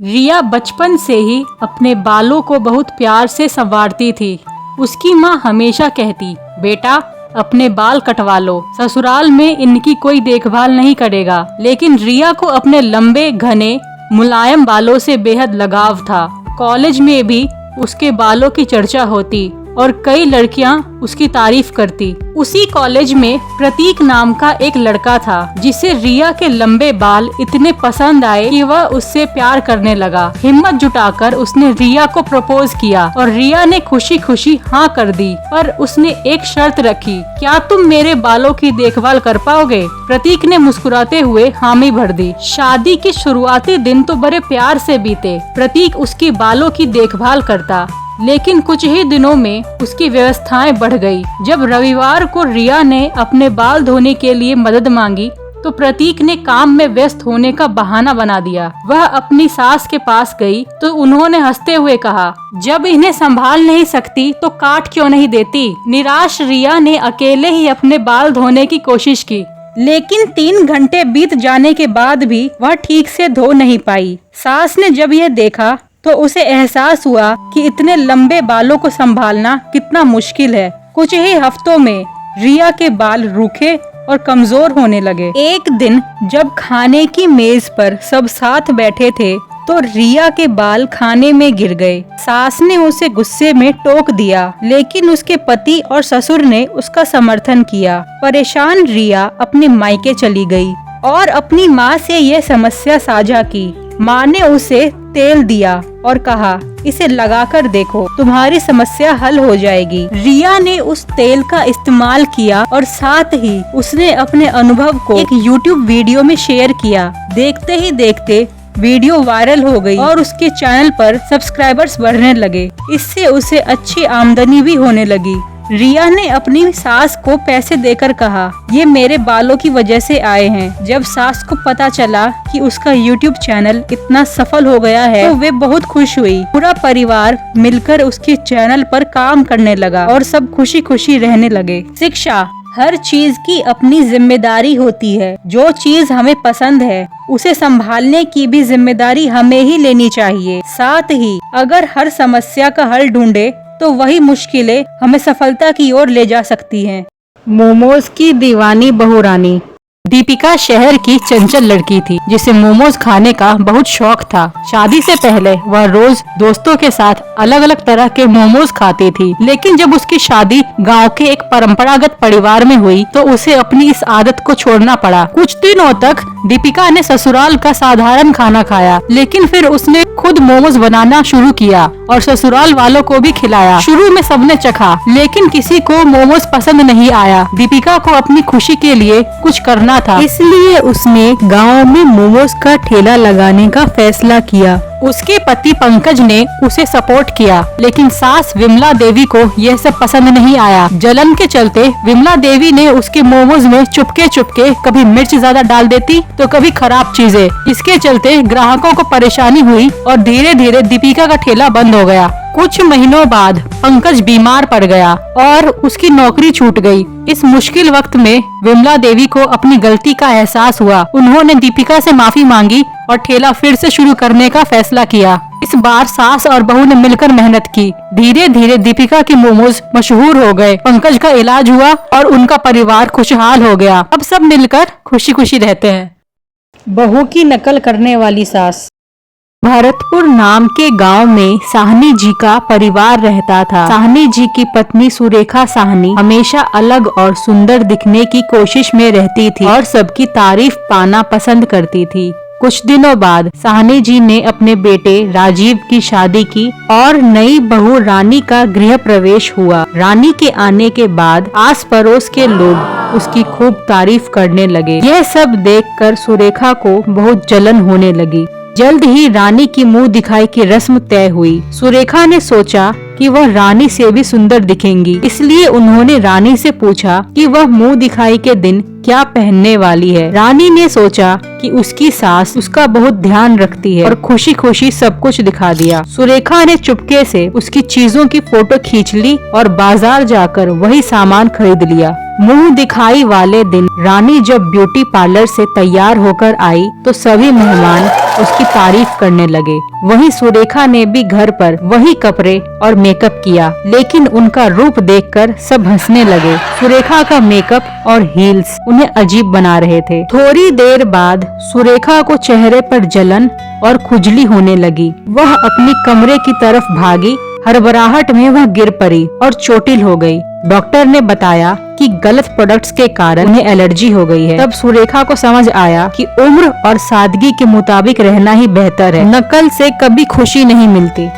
रिया बचपन से ही अपने बालों को बहुत प्यार से संवारती थी। उसकी माँ हमेशा कहती, बेटा अपने बाल कटवा लो, ससुराल में इनकी कोई देखभाल नहीं करेगा। लेकिन रिया को अपने लंबे घने मुलायम बालों से बेहद लगाव था। कॉलेज में भी उसके बालों की चर्चा होती और कई लड़कियां उसकी तारीफ करती। उसी कॉलेज में प्रतीक नाम का एक लड़का था जिसे रिया के लंबे बाल इतने पसंद आए कि वह उससे प्यार करने लगा। हिम्मत जुटाकर उसने रिया को प्रपोज किया और रिया ने खुशी खुशी हाँ कर दी। पर उसने एक शर्त रखी, क्या तुम मेरे बालों की देखभाल कर पाओगे? प्रतीक ने मुस्कुराते हुए हामी भर दी। शादी के शुरुआती दिन तो बड़े प्यार से बीते। प्रतीक उसकी बालों की देखभाल करता, लेकिन कुछ ही दिनों में उसकी व्यवस्थाएं बढ़ गई। जब रविवार को रिया ने अपने बाल धोने के लिए मदद मांगी तो प्रतीक ने काम में व्यस्त होने का बहाना बना दिया। वह अपनी सास के पास गई तो उन्होंने हंसते हुए कहा, जब इन्हें संभाल नहीं सकती तो काट क्यों नहीं देती? निराश रिया ने अकेले ही अपने बाल धोने की कोशिश की, लेकिन 3 घंटे बीत जाने के बाद भी वह ठीक से धो नहीं पाई। सास ने जब यह देखा तो उसे एहसास हुआ कि इतने लंबे बालों को संभालना कितना मुश्किल है। कुछ ही हफ्तों में रिया के बाल रूखे और कमजोर होने लगे। एक दिन जब खाने की मेज पर सब साथ बैठे थे तो रिया के बाल खाने में गिर गए। सास ने उसे गुस्से में टोक दिया, लेकिन उसके पति और ससुर ने उसका समर्थन किया। परेशान रिया अपने मायके चली गई और अपनी माँ से यह समस्या साझा की। माँ ने उसे तेल दिया और कहा, इसे लगाकर देखो, तुम्हारी समस्या हल हो जाएगी। रिया ने उस तेल का इस्तेमाल किया और साथ ही उसने अपने अनुभव को एक YouTube वीडियो में शेयर किया। देखते ही देखते वीडियो वायरल हो गई और उसके चैनल पर सब्सक्राइबर्स बढ़ने लगे। इससे उसे अच्छी आमदनी भी होने लगी। रिया ने अपनी सास को पैसे देकर कहा, ये मेरे बालों की वजह से आए हैं। जब सास को पता चला कि उसका YouTube चैनल इतना सफल हो गया है तो वे बहुत खुश हुई। पूरा परिवार मिलकर उसके चैनल पर काम करने लगा और सब खुशी खुशी रहने लगे। शिक्षा, हर चीज की अपनी जिम्मेदारी होती है। जो चीज हमें पसंद है उसे संभालने की भी जिम्मेदारी हमें ही लेनी चाहिए। साथ ही अगर हर समस्या का हल ढूंढे तो वही मुश्किलें हमें सफलता की ओर ले जा सकती हैं। मोमोज की दीवानी बहुरानी। दीपिका शहर की चंचल लड़की थी जिसे मोमोज खाने का बहुत शौक था। शादी से पहले वह रोज दोस्तों के साथ अलग अलग तरह के मोमोज खाती थी, लेकिन जब उसकी शादी गांव के एक परंपरागत परिवार में हुई तो उसे अपनी इस आदत को छोड़ना पड़ा। कुछ दिनों तक दीपिका ने ससुराल का साधारण खाना खाया, लेकिन फिर उसने खुद मोमोज बनाना शुरू किया और ससुराल वालों को भी खिलाया। शुरू में सबने चखा, लेकिन किसी को मोमोज पसंद नहीं आया। दीपिका को अपनी खुशी के लिए कुछ करना था, इसलिए उसने गांव में मोमोज का ठेला लगाने का फैसला किया। उसके पति पंकज ने उसे सपोर्ट किया, लेकिन सास विमला देवी को यह सब पसंद नहीं आया। जलन के चलते विमला देवी ने उसके मोमोज में चुपके चुपके कभी मिर्च ज्यादा डाल देती तो कभी खराब चीजें, जिसके चलते ग्राहकों को परेशानी हुई और धीरे धीरे दीपिका का ठेला बंद हो गया। कुछ महीनों बाद पंकज बीमार पड़ गया और उसकी नौकरी छूट गई। इस मुश्किल वक्त में विमला देवी को अपनी गलती का एहसास हुआ। उन्होंने दीपिका से माफी मांगी और ठेला फिर से शुरू करने का फैसला किया। इस बार सास और बहू ने मिलकर मेहनत की। धीरे धीरे दीपिका के मोमोज मशहूर हो गए। पंकज का इलाज हुआ और उनका परिवार खुशहाल हो गया। अब सब मिलकर खुशी खुशी रहते हैं। बहू की नकल करने वाली सास। भरतपुर नाम के गांव में साहनी जी का परिवार रहता था। साहनी जी की पत्नी सुरेखा साहनी हमेशा अलग और सुंदर दिखने की कोशिश में रहती थी और सबकी तारीफ पाना पसंद करती थी। कुछ दिनों बाद साहनी जी ने अपने बेटे राजीव की शादी की और नई बहू रानी का गृह प्रवेश हुआ। रानी के आने के बाद आस पड़ोस के लोग उसकी खूब तारीफ करने लगे। यह सब देखकर सुरेखा को बहुत जलन होने लगी। जल्द ही रानी की मुंह दिखाई की रस्म तय हुई। सुरेखा ने सोचा कि वह रानी से भी सुंदर दिखेंगी, इसलिए उन्होंने रानी से पूछा कि वह मुंह दिखाई के दिन क्या पहनने वाली है। रानी ने सोचा कि उसकी सास उसका बहुत ध्यान रखती है और खुशी खुशी सब कुछ दिखा दिया। सुरेखा ने चुपके से उसकी चीजों की फोटो खींच ली और बाजार जाकर वही सामान खरीद लिया। मुंह दिखाई वाले दिन रानी जब ब्यूटी पार्लर से तैयार होकर आई तो सभी मेहमान उसकी तारीफ करने लगे। वहीं सुरेखा ने भी घर पर वही कपड़े और मेकअप किया, लेकिन उनका रूप देखकर सब हंसने लगे। सुरेखा का मेकअप और हील्स उन्हें अजीब बना रहे थे। थोड़ी देर बाद सुरेखा को चेहरे पर जलन और खुजली होने लगी। वह अपनी कमरे की तरफ भागी। हड़बड़ाहट में वह गिर पड़ी और चोटिल हो गई। डॉक्टर ने बताया कि गलत प्रोडक्ट्स के कारण उन्हें एलर्जी हो गई है। तब सुरेखा को समझ आया कि उम्र और सादगी के मुताबिक रहना ही बेहतर है। नकल से कभी खुशी नहीं मिलती।